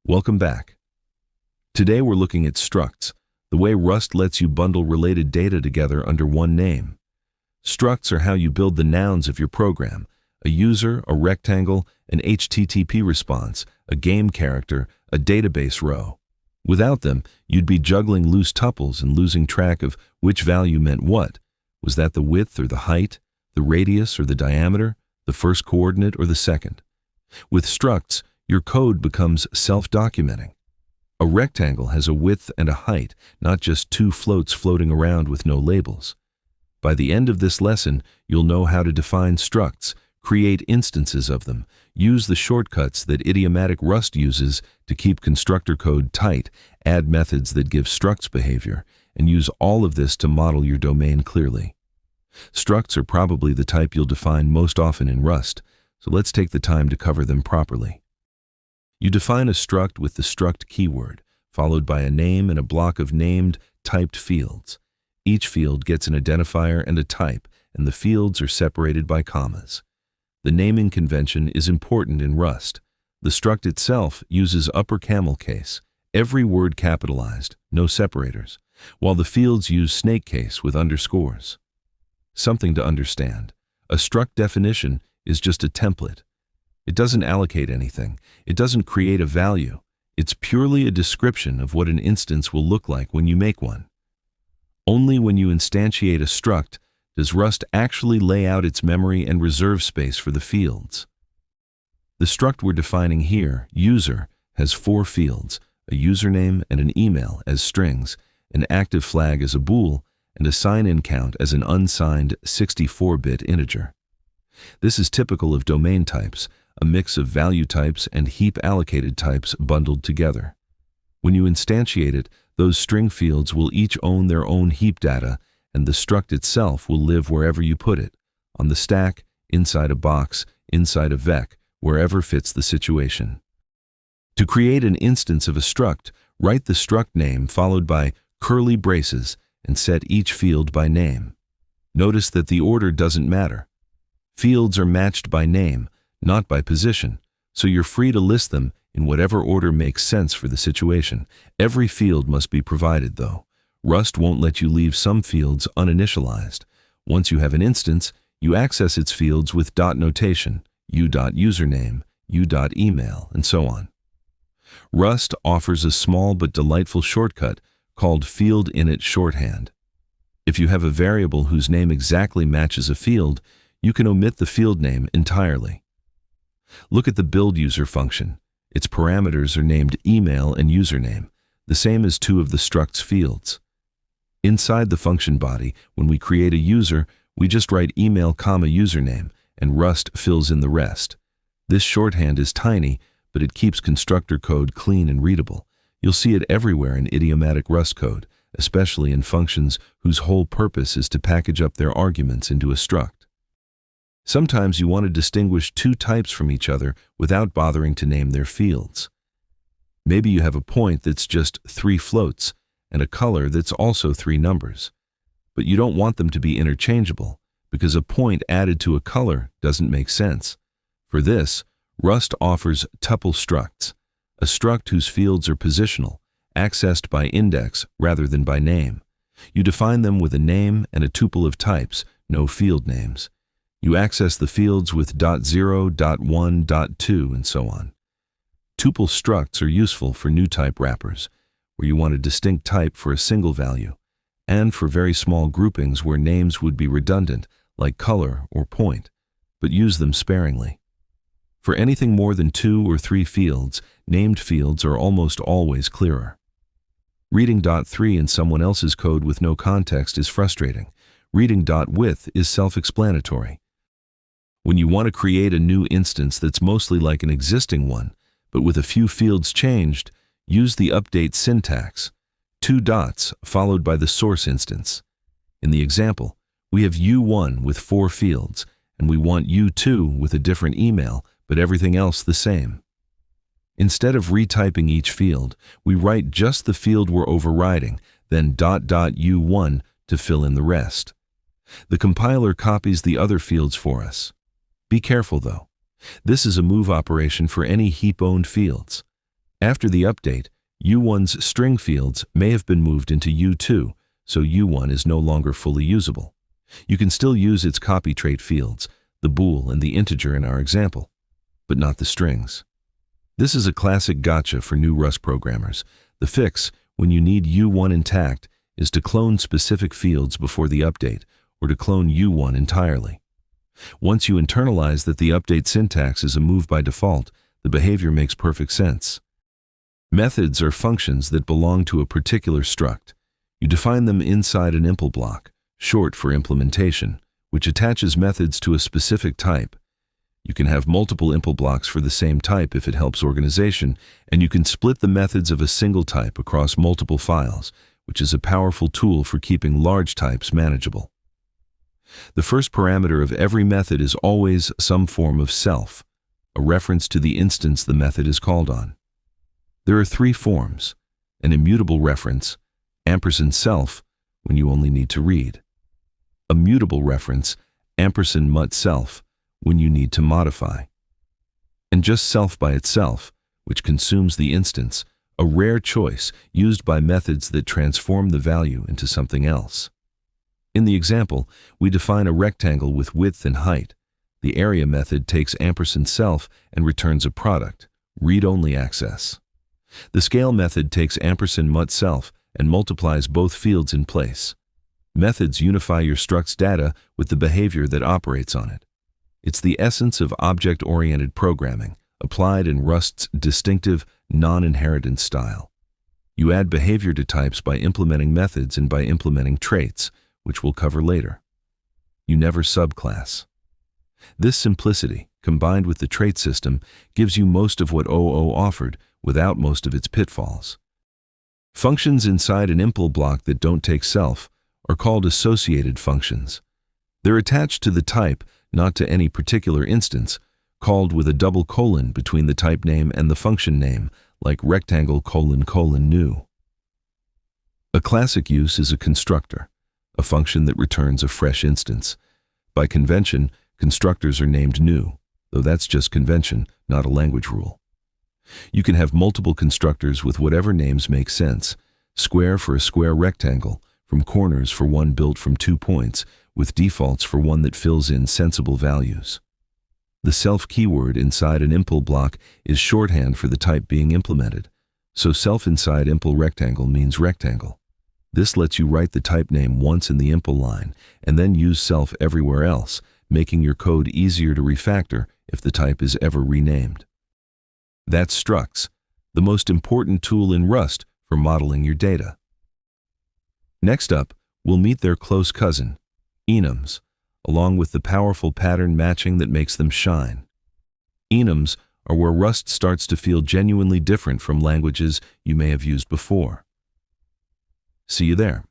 Welcome back. Today we're looking at structs, the way Rust lets you bundle related data together under one name. Structs are how you build the nouns of your program: a user, a rectangle, an HTTP response, a game character, a database row. Without them, you'd be juggling loose tuples and losing track of which value meant what. Was that the width or the height, the radius or the diameter, the first coordinate or the second? With structs, your code becomes self-documenting. A rectangle has a width and a height, not just two floats floating around with no labels. By the end of this lesson, you'll know how to define structs, create instances of them, use the shortcuts that idiomatic Rust uses to keep constructor code tight, add methods that give structs behavior, and use all of this to model your domain clearly. Structs are probably the type you'll define most often in Rust, so let's take the time to cover them properly. You define a struct with the struct keyword, followed by a name and a block of named, typed fields. Each field gets an identifier and a type, and the fields are separated by commas. The naming convention is important in Rust. The struct itself uses upper camel case, every word capitalized, no separators, while the fields use snake case with underscores. Something to understand: a struct definition is just a template. It doesn't allocate anything. It doesn't create a value. It's purely a description of what an instance will look like when you make one. Only when you instantiate a struct does Rust actually lay out its memory and reserve space for the fields. The struct we're defining here, user, has 4 fields: a username and an email as strings, an active flag as a bool, and a sign-in count as an unsigned 64-bit integer. This is typical of domain types, a mix of value types and heap-allocated types bundled together. When you instantiate it, those string fields will each own their own heap data, and the struct itself will live wherever you put it: on the stack, inside a box, inside a vec, wherever fits the situation. To create an instance of a struct, write the struct name followed by curly braces and set each field by name. Notice that the order doesn't matter. Fields are matched by name, not by position, so you're free to list them in whatever order makes sense for the situation. Every field must be provided, though. Rust won't let you leave some fields uninitialized. Once you have an instance, you access its fields with dot notation: u.username, u.email, and so on. Rust offers a small but delightful shortcut called field init shorthand. If you have a variable whose name exactly matches a field, you can omit the field name entirely. Look at the build user function. Its parameters are named email and username, the same as 2 of the struct's fields. Inside the function body, when we create a user, we just write email, username, and Rust fills in the rest. This shorthand is tiny, but it keeps constructor code clean and readable. You'll see it everywhere in idiomatic Rust code, especially in functions whose whole purpose is to package up their arguments into a struct. Sometimes you want to distinguish 2 types from each other without bothering to name their fields. Maybe you have a point that's just 3 floats and a color that's also 3 numbers. But you don't want them to be interchangeable, because a point added to a color doesn't make sense. For this, Rust offers tuple structs, a struct whose fields are positional, accessed by index rather than by name. You define them with a name and a tuple of types, no field names. You access the fields with .0, .1, .2, and so on. Tuple structs are useful for new type wrappers, where you want a distinct type for a single value, and for very small groupings where names would be redundant, like color or point, but use them sparingly. For anything more than 2 or 3 fields, named fields are almost always clearer. Reading .3 in someone else's code with no context is frustrating. Reading .with is self-explanatory. When you want to create a new instance that's mostly like an existing one, but with a few fields changed, use the update syntax: 2 dots followed by the source instance. In the example, we have u1 with 4 fields, and we want u2 with a different email, but everything else the same. Instead of retyping each field, we write just the field we're overriding, then .u1 to fill in the rest. The compiler copies the other fields for us. Be careful though. This is a move operation for any heap-owned fields. After the update, U1's string fields may have been moved into U2, so U1 is no longer fully usable. You can still use its copy trait fields, the bool and the integer in our example, but not the strings. This is a classic gotcha for new Rust programmers. The fix, when you need U1 intact, is to clone specific fields before the update, or to clone U1 entirely. Once you internalize that the update syntax is a move by default, the behavior makes perfect sense. Methods are functions that belong to a particular struct. You define them inside an impl block, short for implementation, which attaches methods to a specific type. You can have multiple impl blocks for the same type if it helps organization, and you can split the methods of a single type across multiple files, which is a powerful tool for keeping large types manageable. The first parameter of every method is always some form of self, a reference to the instance the method is called on. There are three forms: an immutable reference, &self, when you only need to read; a mutable reference, &mut self, when you need to modify; and just self by itself, which consumes the instance, a rare choice used by methods that transform the value into something else. In the example, we define a rectangle with width and height. The area method takes &self and returns a product, read-only access. The scale method takes &mut self and multiplies both fields in place. Methods unify your struct's data with the behavior that operates on it. It's the essence of object-oriented programming, applied in Rust's distinctive non-inheritance style. You add behavior to types by implementing methods and by implementing traits, which we'll cover later. You never subclass. This simplicity, combined with the trait system, gives you most of what OO offered without most of its pitfalls. Functions inside an impl block that don't take self are called associated functions. They're attached to the type, not to any particular instance, called with a double colon between the type name and the function name, like rectangle : new. A classic use is a constructor, a function that returns a fresh instance. By convention, constructors are named new, though that's just convention, not a language rule. You can have multiple constructors with whatever names make sense: square for a square rectangle, from corners for one built from 2 points, with defaults for one that fills in sensible values. The self keyword inside an impl block is shorthand for the type being implemented, so self inside impl rectangle means rectangle. This lets you write the type name once in the impl line and then use self everywhere else, making your code easier to refactor if the type is ever renamed. That's Structs, the most important tool in Rust for modeling your data. Next up, we'll meet their close cousin, enums, along with the powerful pattern matching that makes them shine. Enums are where Rust starts to feel genuinely different from languages you may have used before. See you there.